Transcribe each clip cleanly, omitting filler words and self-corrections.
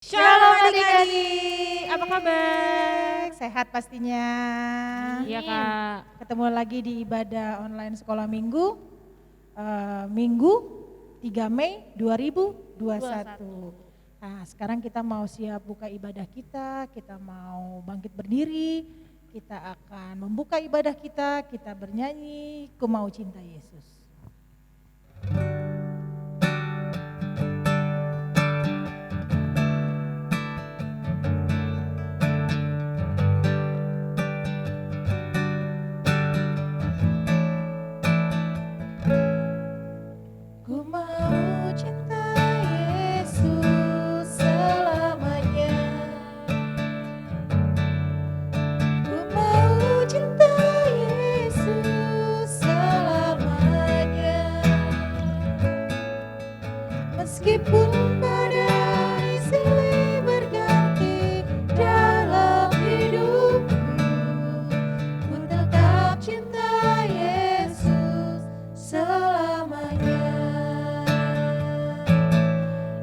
Shalom adik-adik, apa kabar? Sehat pastinya. Iya kak. Ketemu lagi di ibadah online sekolah minggu, Minggu 3 Mei 2021. Nah, sekarang kita mau siap buka ibadah kita mau bangkit berdiri, kita akan membuka ibadah kita bernyanyi, Ku Mau Cinta Yesus. Ku mau cinta Yesus selamanya. Ku mau cinta Yesus selamanya. Meskipun badai silih berganti dalam hidupku, ku tetap cinta Yesus selamanya.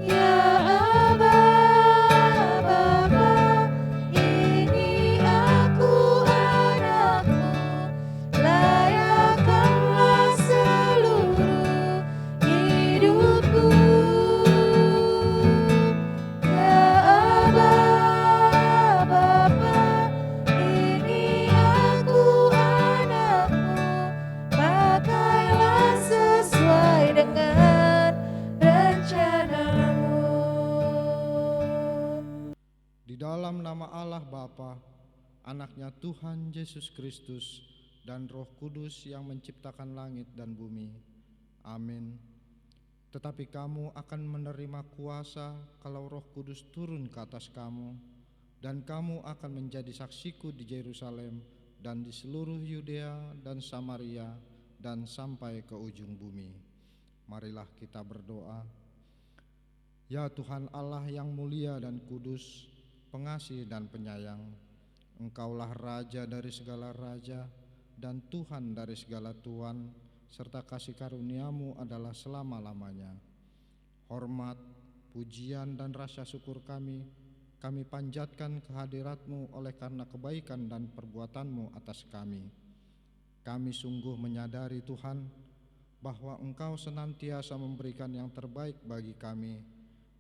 Ya Aba, Bapa, ini aku anakmu, layakkanlah seluruh hidupku. Ya Aba, Bapa, ini aku anakmu, pakailah sesuai dengan rencanamu. Di dalam nama Allah Bapa, Anaknya Tuhan Yesus Kristus, dan Roh Kudus yang menciptakan langit dan bumi. Amin. Tetapi kamu akan menerima kuasa kalau Roh Kudus turun ke atas kamu, dan kamu akan menjadi saksiku di Yerusalem dan di seluruh Yudea dan Samaria dan sampai ke ujung bumi. Marilah kita berdoa. Ya Tuhan Allah yang mulia dan kudus, pengasih dan penyayang, Engkaulah Raja dari segala raja dan Tuhan dari segala Tuhan, serta kasih karuniamu adalah selama-lamanya. Hormat, pujian dan rasa syukur kami panjatkan kehadiratmu oleh karena kebaikan dan perbuatanmu atas kami. Kami sungguh menyadari Tuhan bahwa Engkau senantiasa memberikan yang terbaik bagi kami,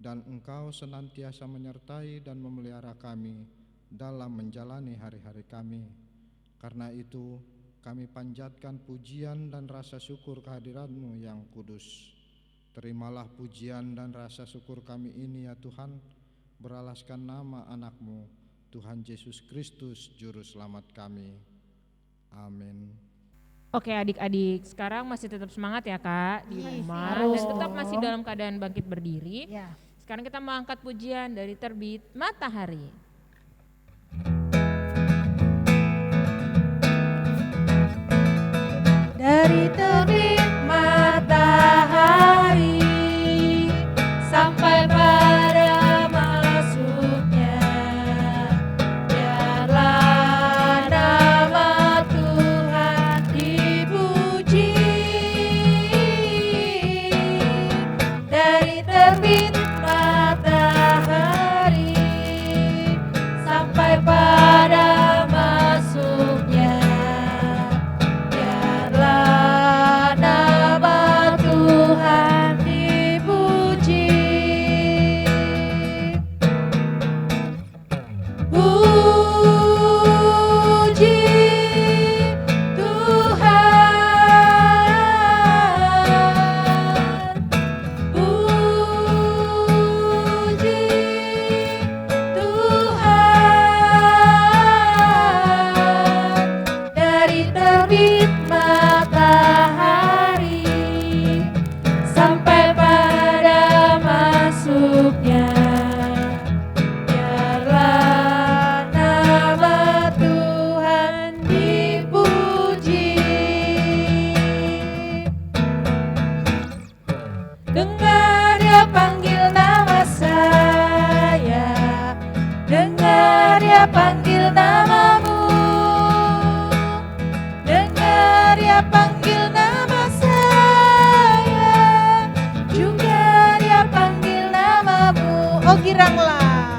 dan Engkau senantiasa menyertai dan memelihara kami dalam menjalani hari-hari kami. Karena itu kami panjatkan pujian dan rasa syukur kehadirat-Mu yang kudus. Terimalah pujian dan rasa syukur kami ini ya Tuhan, beralaskan nama anak-Mu, Tuhan Yesus Kristus Juru Selamat kami. Amin. Oke adik-adik, sekarang masih tetap semangat ya kak di rumah harus dan tetap dong. masih dalam keadaan bangkit berdiri. Ya. Sekarang kita mau angkat pujian dari Terbit Matahari. Dari terbit matahari sampai pada masuknya, biarlah nama Tuhan dipuji. Dari terbit matahari sampai pada masuknya, biarlah nama Tuhan dipuji. Puji Tuhan, puji Tuhan. Dari terbit matahari sampai pada masuknya, biarlah nama Tuhan dipuji. Dengar dia panggil nama saya, dengar dia panggil namamu, dengar dia panggil nama saya, juga dia panggil namamu. Oh giranglah.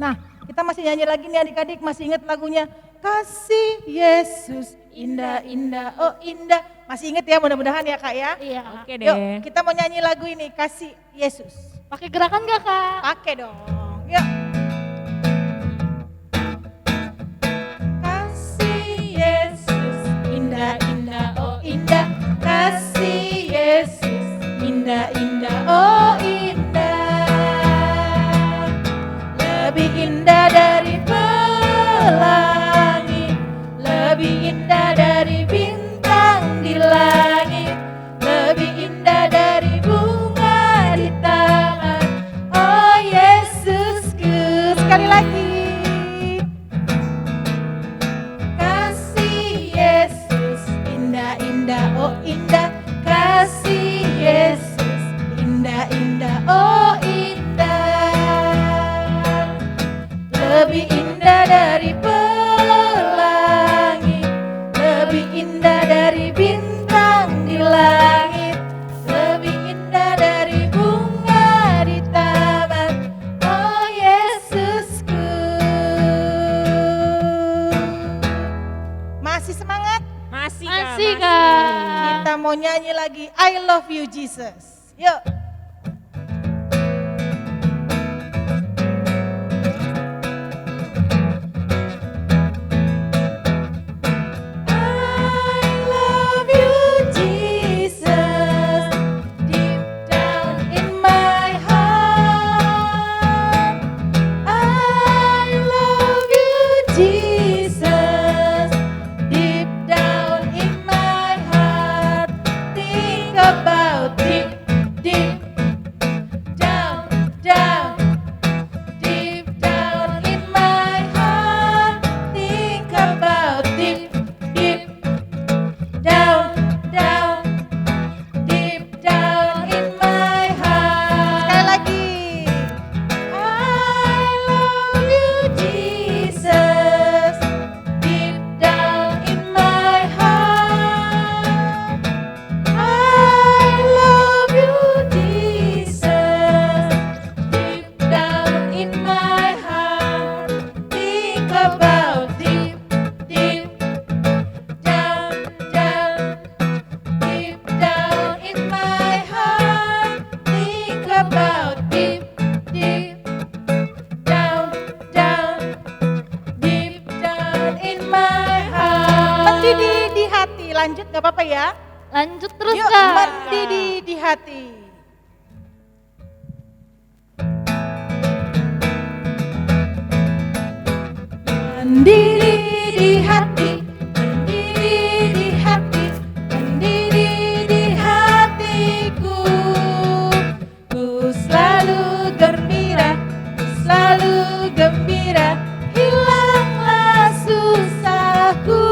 Nah, kita masih nyanyi lagi nih adik-adik, masih ingat lagunya? Kasih Yesus indah-indah, oh indah. Masih ingat ya, mudah-mudahan ya Kak ya? Iya. Oke deh. Yuk, kita mau nyanyi lagu ini, Kasih Yesus. Pakai gerakan gak Kak? Pakai dong, yuk. Kasih Yesus indah-indah, oh indah. Kasih Yesus indah-indah, oh indah. Lebih indah dari pelangi, lebih indah dari bintang di langit, lebih indah dari bunga di taman. Oh Yesusku, sekali lagi. Kasih Yesus indah-indah, oh indah. Kasih Yesus indah-indah, oh indah. Lebih indah dari pelangi, lebih indah dari bintang di langit, lebih indah dari bunga di taman. Oh Yesusku. Masih semangat? Masih Masih Kak. Kak. Kita mau nyanyi lagi I Love You Jesus. Yuk. I love you, Jesus, deep down in my heart. I love you, Jesus, deep down in my heart. Think about deep, deep down, down, deep down in my heart. Think about deep, deep down, down, deep down in my heart. Sekali lagi. I love you, Jesus, deep down in my heart. I love you, Jesus, deep down in my heart. Think about deep, deep down, down, deep down in my heart. Think about deep, deep down, down, deep down in my heart. Mendidih di hati, lanjut gak apa-apa ya? Lanjut terus Yuk, Kak. mendidih di hati. Mendidih di hati, mendidih di hati, mendidih di hatiku. Ku selalu gembira, ku selalu gembira, hilanglah susahku.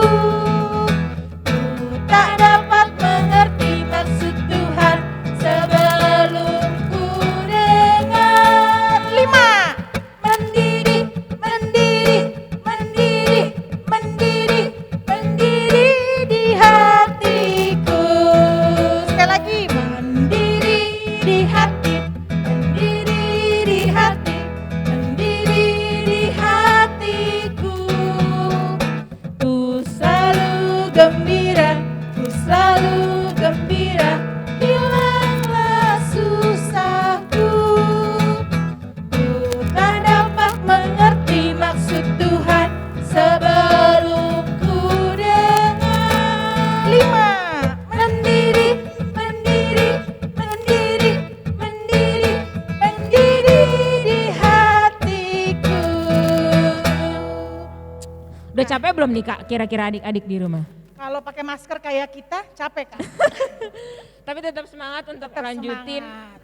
Ku tak dapat mengerti maksud Tuhan sebelum ku dengar. 5. Mendidih, mendidih, mendidih, mendidih, mendidih di hatiku. Sekali lagi, mendidih di hati, mendidih di hati, mendidih di hatiku. Ku selalu gembira, ku selalu gembira, hilanglah susahku. Ku tak dapat mengerti maksud Tuhan sebelum ku dengar. 5. Mendidih, mendidih, mendidih, mendidih, mendidih di hatiku. Udah capek belum nih Kak kira-kira adik-adik di rumah? Kalau pakai masker kayak kita capek kan? Tapi tetap semangat untuk Tetap lanjutin semangat.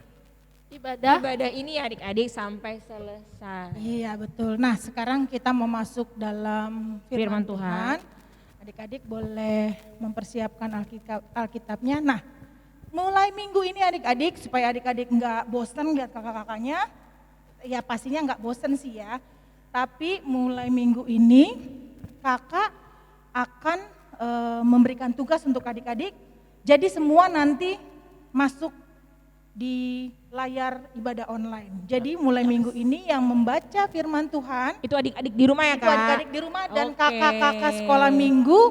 Ibadah. ibadah ini ya adik-adik sampai selesai. Iya betul. Nah sekarang kita mau masuk dalam Firman firman Tuhan. Tuhan. Adik-adik boleh mempersiapkan Alkitabnya. Nah mulai minggu ini adik-adik supaya adik-adik nggak bosan lihat kakak-kakaknya. Ya pastinya nggak bosan sih ya. Tapi mulai minggu ini kakak akan memberikan tugas untuk adik-adik. Jadi semua nanti masuk di layar ibadah online. Jadi mulai minggu ini yang membaca firman Tuhan Itu adik-adik di rumah ya itu Kak? adik-adik di rumah dan Oke. kakak-kakak sekolah minggu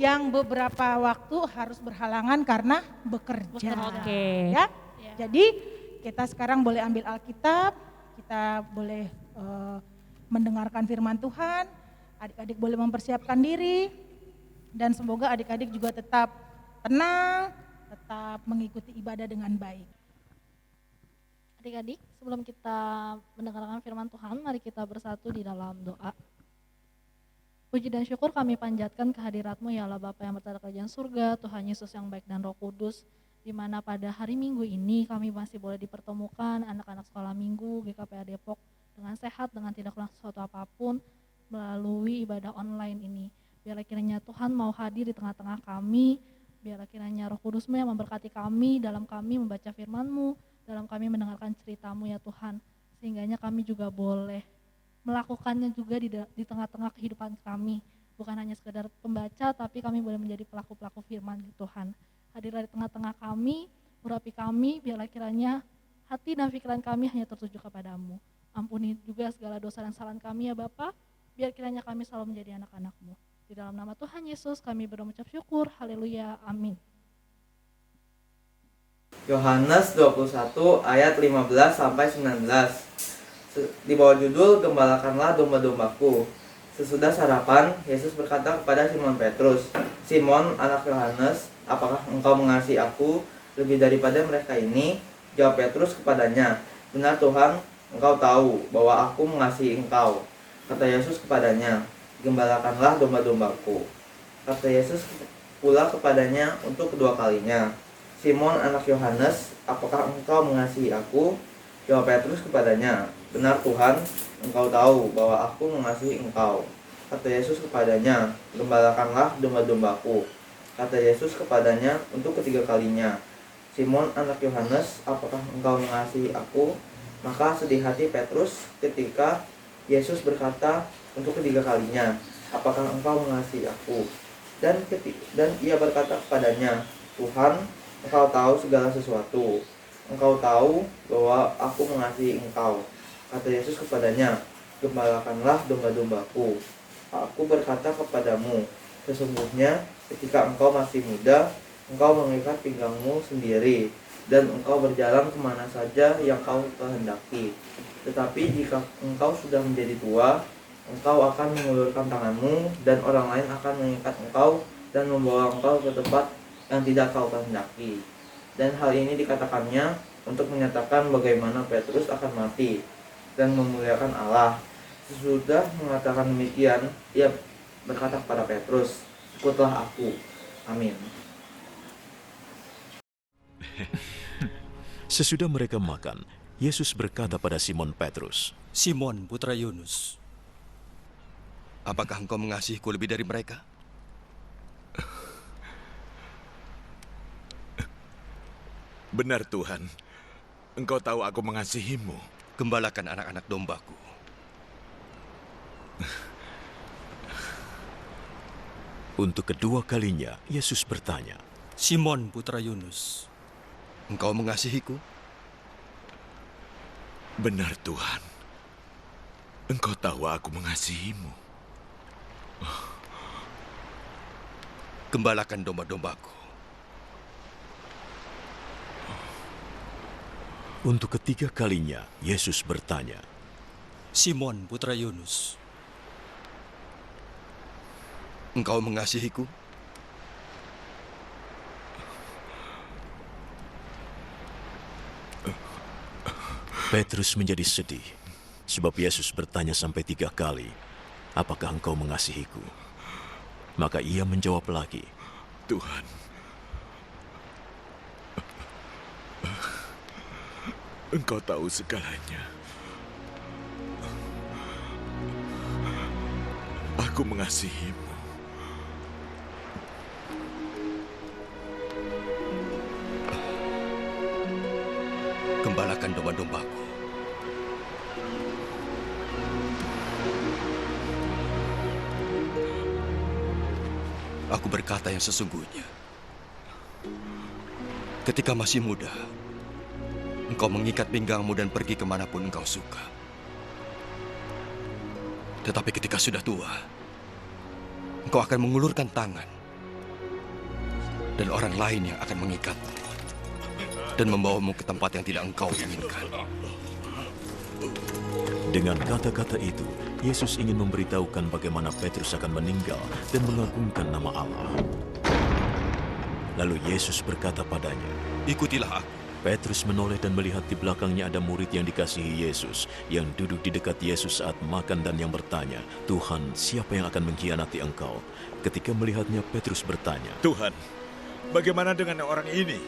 yang beberapa waktu harus berhalangan karena bekerja. Oke. Ya. Jadi kita sekarang boleh ambil Alkitab, kita boleh mendengarkan firman Tuhan, adik-adik boleh mempersiapkan diri dan semoga adik-adik juga tetap tenang, tetap mengikuti ibadah dengan baik. Adik-adik, sebelum kita mendengarkan firman Tuhan, mari kita bersatu di dalam doa. Puji dan syukur kami panjatkan kehadirat-Mu ya Allah Bapa yang bertata kerajaan surga, Tuhan Yesus yang baik dan Roh Kudus, di mana pada hari Minggu ini kami masih boleh dipertemukan anak-anak sekolah Minggu GKPA Depok dengan sehat, dengan tidak kurang sesuatu apapun melalui ibadah online ini. Biarlah kiranya Tuhan mau hadir di tengah-tengah kami, biarlah kiranya Roh Kudus-Mu yang memberkati kami dalam kami membaca firman-Mu, dalam kami mendengarkan cerita-Mu ya Tuhan, sehingganya kami juga boleh melakukannya juga di tengah-tengah kehidupan kami, bukan hanya sekedar pembaca, tapi kami boleh menjadi pelaku-pelaku firman Tuhan. Hadirlah di tengah-tengah kami, urapi kami, biarlah kiranya hati dan pikiran kami hanya tertuju kepadamu. Ampuni juga segala dosa dan kesalahan kami ya Bapa, biar kiranya kami selalu menjadi anak-anak-Mu. Di dalam nama Tuhan Yesus kami berucap syukur, haleluya, amin. Yohanes 21 ayat 15 sampai 19. Di bawah judul Gembalakanlah domba-dombaku. Sesudah sarapan, Yesus berkata kepada Simon Petrus, "Simon, anak Yohanes, apakah engkau mengasihi aku lebih daripada mereka ini?" Jawab Petrus kepadanya, "Benar Tuhan, engkau tahu bahwa aku mengasihi engkau." Kata Yesus kepadanya, "Gembalakanlah domba-dombaku." Kata Yesus pula kepadanya untuk kedua kalinya, "Simon anak Yohanes, apakah engkau mengasihi aku?" Jawab Petrus kepadanya, "Benar Tuhan, engkau tahu bahwa aku mengasihi engkau." Kata Yesus kepadanya, "Gembalakanlah domba-dombaku." Kata Yesus kepadanya untuk ketiga kalinya, "Simon anak Yohanes, apakah engkau mengasihi aku?" Maka sedih hati Petrus ketika Yesus berkata untuk ketiga kalinya, "Apakah engkau mengasihi aku?" Dan ia berkata kepadanya, "Tuhan, engkau tahu segala sesuatu. Engkau tahu bahwa aku mengasihi engkau." Kata Yesus kepadanya, "Gembalakanlah domba-dombaku. Aku berkata kepadamu, sesungguhnya ketika engkau masih muda, engkau mengikat pinggangmu sendiri, dan engkau berjalan kemana saja yang kau kehendaki. Tetapi jika engkau sudah menjadi tua, engkau akan mengulurkan tanganmu, dan orang lain akan mengikat engkau dan membawa engkau ke tempat yang tidak kau kehendaki." Dan hal ini dikatakannya untuk menyatakan bagaimana Petrus akan mati dan memuliakan Allah. Sesudah mengatakan demikian, ia berkata kepada Petrus, "Ikutlah aku." Amin. Sesudah mereka makan, Yesus berkata pada Simon Petrus, "Simon, putra Yunus, apakah engkau mengasihiku lebih dari mereka?" "Benar Tuhan, engkau tahu aku mengasihimu." Gembalakan anak-anak dombaku. Untuk kedua kalinya, Yesus bertanya, "Simon, putra Yunus, engkau mengasihiku?" "Benar Tuhan, engkau tahu aku mengasihimu." Gembalakan domba-dombaku. Untuk ketiga kalinya, Yesus bertanya, "Simon, putra Yunus, engkau mengasihiku?" Petrus menjadi sedih, sebab Yesus bertanya sampai 3 kali, "Apakah engkau mengasihiku?" Maka ia menjawab lagi, "Tuhan, engkau tahu segalanya. Aku mengasihimu." Gembalakan domba-dombaku. Aku berkata yang sesungguhnya. Ketika masih muda, engkau mengikat pinggangmu dan pergi kemanapun engkau suka. Tetapi ketika sudah tua, engkau akan mengulurkan tangan, dan orang lain yang akan mengikatmu dan membawamu ke tempat yang tidak engkau inginkan. Dengan kata-kata itu, Yesus ingin memberitahukan bagaimana Petrus akan meninggal dan mengagungkan nama Allah. Lalu Yesus berkata padanya, Ikutilah aku. Petrus menoleh dan melihat di belakangnya ada murid yang dikasihi Yesus, yang duduk di dekat Yesus saat makan dan yang bertanya, Tuhan, siapa yang akan mengkhianati engkau? Ketika melihatnya, Petrus bertanya, Tuhan, bagaimana dengan orang ini?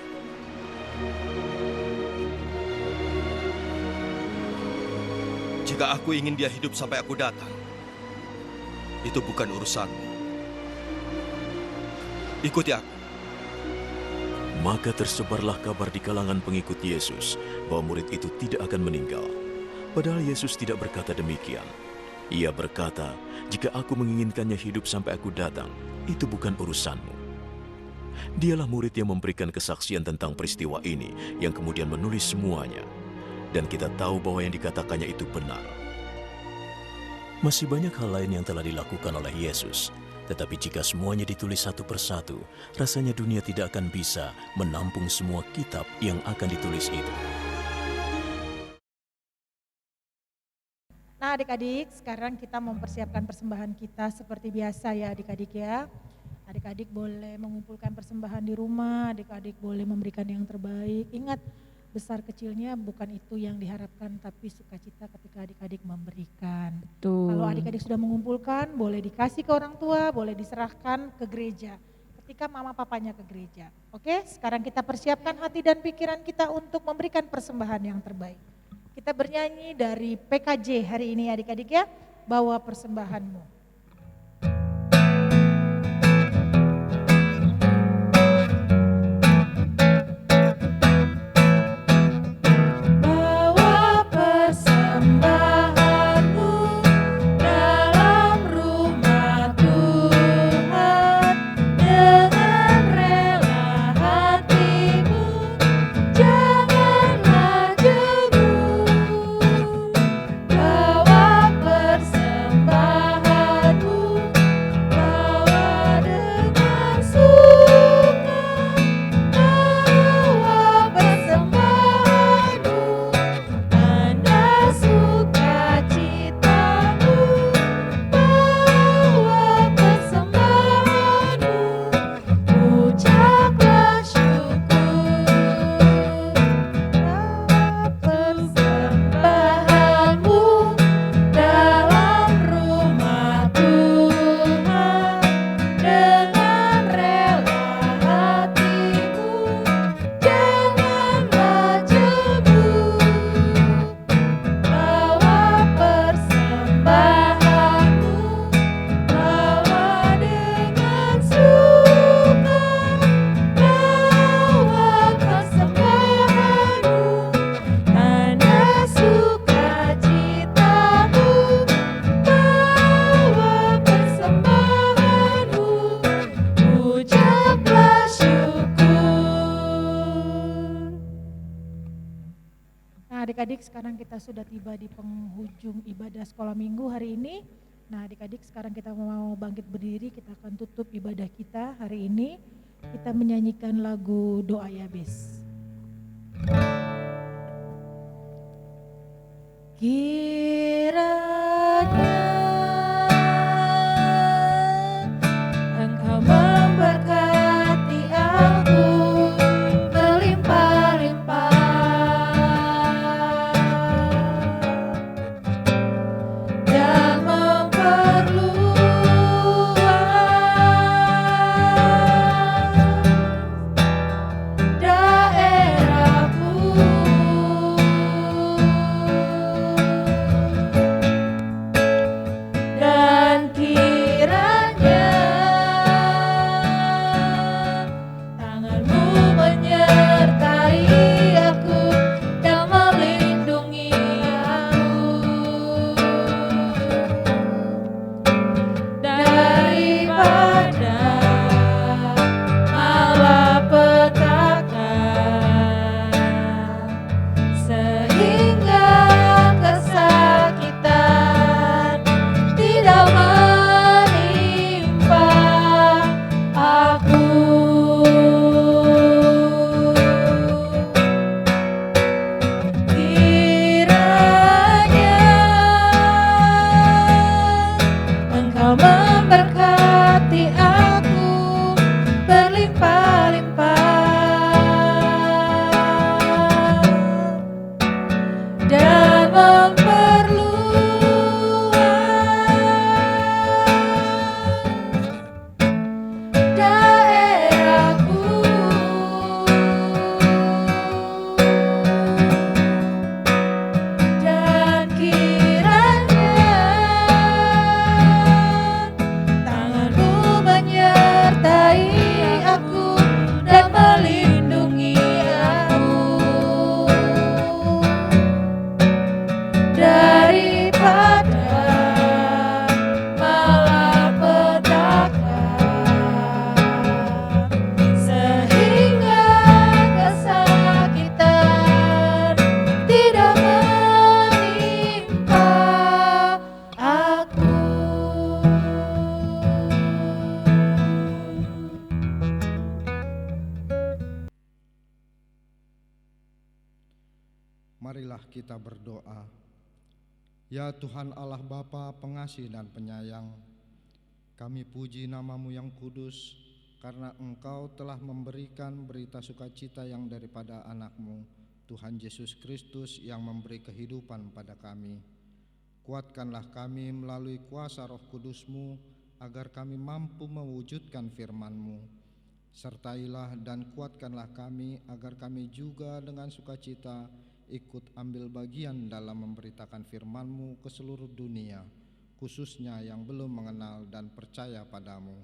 Jika aku ingin dia hidup sampai aku datang, itu bukan urusanmu. Ikuti aku. Maka tersebarlah kabar di kalangan pengikut Yesus bahwa murid itu tidak akan meninggal. Padahal Yesus tidak berkata demikian. Ia berkata, jika aku menginginkannya hidup sampai aku datang, itu bukan urusanmu. Dialah murid yang memberikan kesaksian tentang peristiwa ini, yang kemudian menulis semuanya. Dan kita tahu bahwa yang dikatakannya itu benar. Masih banyak hal lain yang telah dilakukan oleh Yesus. Tetapi jika semuanya ditulis satu persatu, rasanya dunia tidak akan bisa menampung semua kitab yang akan ditulis itu. Nah adik-adik, sekarang kita mempersiapkan persembahan kita seperti biasa ya adik-adik ya. Adik-adik boleh mengumpulkan persembahan di rumah, adik-adik boleh memberikan yang terbaik. Ingat, besar kecilnya bukan itu yang diharapkan, tapi sukacita ketika adik-adik memberikan. Betul. Kalau adik-adik sudah mengumpulkan, boleh dikasih ke orang tua, boleh diserahkan ke gereja. Ketika mama papanya ke gereja. Oke, sekarang kita persiapkan hati dan pikiran kita untuk memberikan persembahan yang terbaik. Kita bernyanyi dari PKJ hari ini adik-adik ya, bawa persembahanmu. Adik-adik, sekarang kita sudah tiba di penghujung ibadah sekolah minggu hari ini. Nah adik-adik, sekarang kita mau bangkit berdiri, kita akan tutup ibadah kita hari ini. Kita menyanyikan lagu Doa Yabes. Kiranya Engkau memberkati aku berlimpah-limpah dan memperluas daerahku. marilah kita berdoa. Ya Tuhan Allah Bapa pengasih dan penyayang, kami puji nama-Mu yang kudus, karena Engkau telah memberikan berita sukacita yang daripada anak-Mu, Tuhan Yesus Kristus yang memberi kehidupan pada kami. Kuatkanlah kami melalui kuasa Roh Kudus-Mu, agar kami mampu mewujudkan firman-Mu. Sertailah dan kuatkanlah kami, agar kami juga dengan sukacita ikut ambil bagian dalam memberitakan firman-Mu ke seluruh dunia, khususnya yang belum mengenal dan percaya padamu.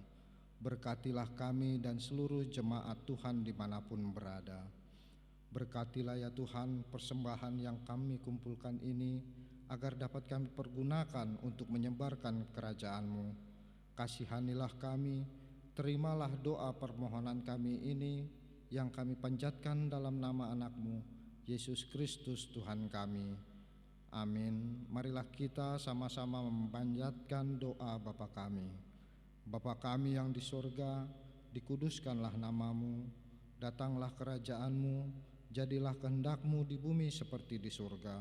Berkatilah kami dan seluruh jemaat Tuhan dimanapun berada. Berkatilah ya Tuhan persembahan yang kami kumpulkan ini, agar dapat kami pergunakan untuk menyebarkan kerajaan-Mu. Kasihanilah kami, terimalah doa permohonan kami ini yang kami panjatkan dalam nama anak-Mu, Yesus Kristus Tuhan kami. Amin. Marilah kita sama-sama memanjatkan doa Bapa kami. Bapa kami yang di sorga, dikuduskanlah nama-Mu, datanglah kerajaan-Mu, jadilah kehendak-Mu di bumi seperti di surga.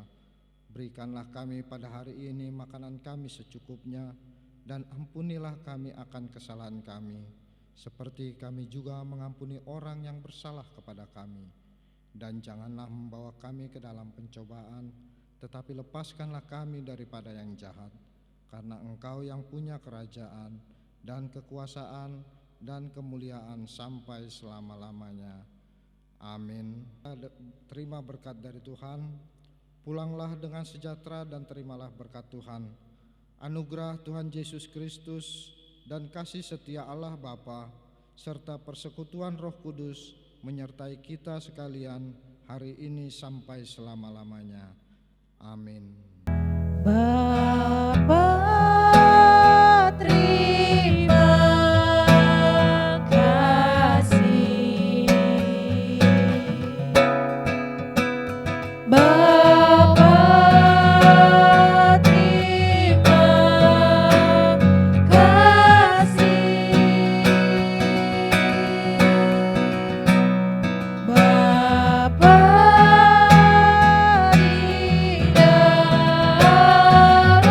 Berikanlah kami pada hari ini makanan kami secukupnya, dan ampunilah kami akan kesalahan kami, seperti kami juga mengampuni orang yang bersalah kepada kami. Dan janganlah membawa kami ke dalam pencobaan, tetapi lepaskanlah kami daripada yang jahat, karena Engkau yang punya kerajaan dan kekuasaan dan kemuliaan sampai selama-lamanya. Amin. Terima berkat dari Tuhan. Pulanglah dengan sejahtera dan terimalah berkat Tuhan. Anugerah Tuhan Yesus Kristus dan kasih setia Allah Bapa serta persekutuan Roh Kudus menyertai kita sekalian hari ini sampai selama-lamanya. Amin. Bapa, terima kasih. Bapa, terima kasih. Bapa di dalam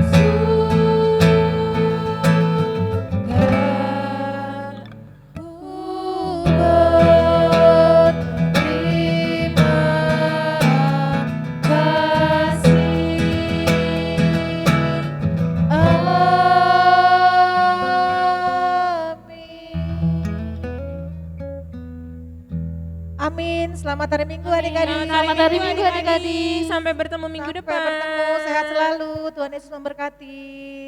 surga, ku berterima Amin. Selamat hari Minggu adik-adik. Selamat hari Minggu adik-adik. Sampai bertemu minggu Sampai depan. bertemu, sehat selalu. Tuhan Yesus memberkati.